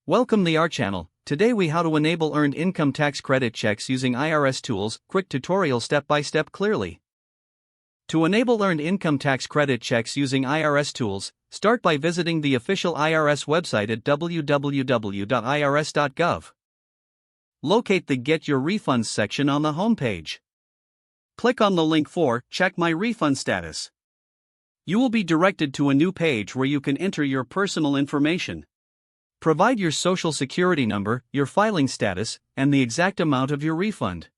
Welcome to our channel. Today we how to enable earned income tax credit checks using IRS tools. Quick tutorial step by step clearly. To enable earned income tax credit checks using IRS tools, start by visiting the official IRS website at www.irs.gov. Locate the Get Your Refunds section on the home page. Click on the link for Check My Refund Status. You will be directed to a new page where you can enter your personal information. Provide your social security number, your filing status, and the exact amount of your refund.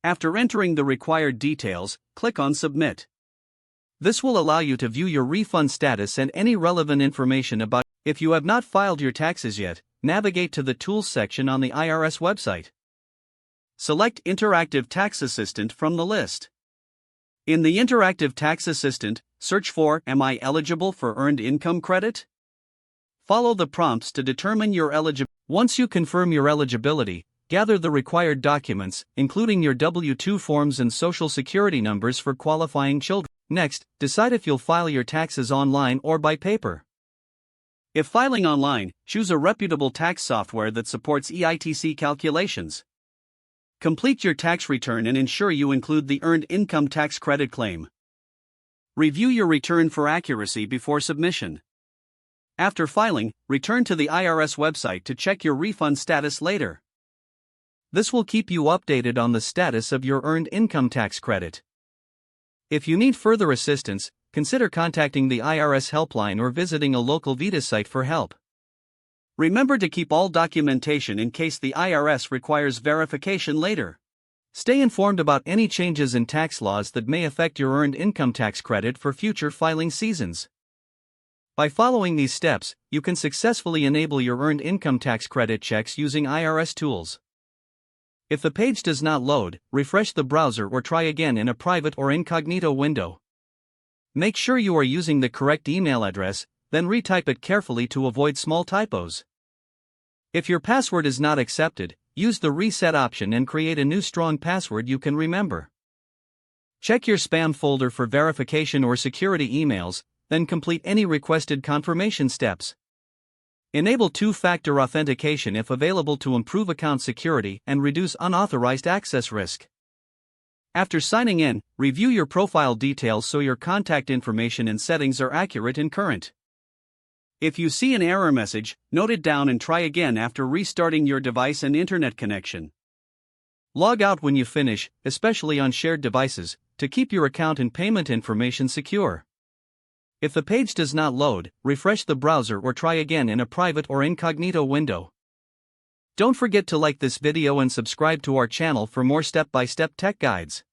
After entering the required details, click on Submit. This will allow you to view your refund status and any relevant information about. If you have not filed your taxes yet, navigate to the Tools section on the IRS website. Select Interactive Tax Assistant from the list. In the Interactive Tax Assistant, search for Am I eligible for earned income credit? Follow the prompts to determine your eligibility. Once you confirm your eligibility, gather the required documents, including your W-2 forms and social security numbers for qualifying children. Next, decide if you'll file your taxes online or by paper. If filing online, choose a reputable tax software that supports EITC calculations. Complete your tax return and ensure you include the Earned Income Tax Credit claim. Review your return for accuracy before submission. After filing, return to the IRS website to check your refund status later. This will keep you updated on the status of your Earned Income Tax Credit. If you need further assistance, consider contacting the IRS helpline or visiting a local VITA site for help. Remember to keep all documentation in case the IRS requires verification later. Stay informed about any changes in tax laws that may affect your Earned Income Tax Credit for future filing seasons. By following these steps, you can successfully enable your Earned Income Tax Credit checks using IRS tools. If the page does not load, refresh the browser or try again in a private or incognito window. Make sure you are using the correct email address, then retype it carefully to avoid small typos. If your password is not accepted, use the reset option and create a new strong password you can remember. Check your spam folder for verification or security emails, then complete any requested confirmation steps. Enable two-factor authentication if available to improve account security and reduce unauthorized access risk. After signing in, review your profile details so your contact information and settings are accurate and current. If you see an error message, note it down and try again after restarting your device and internet connection. Log out when you finish, especially on shared devices, to keep your account and payment information secure. If the page does not load, refresh the browser or try again in a private or incognito window. Don't forget to like this video and subscribe to our channel for more step-by-step tech guides.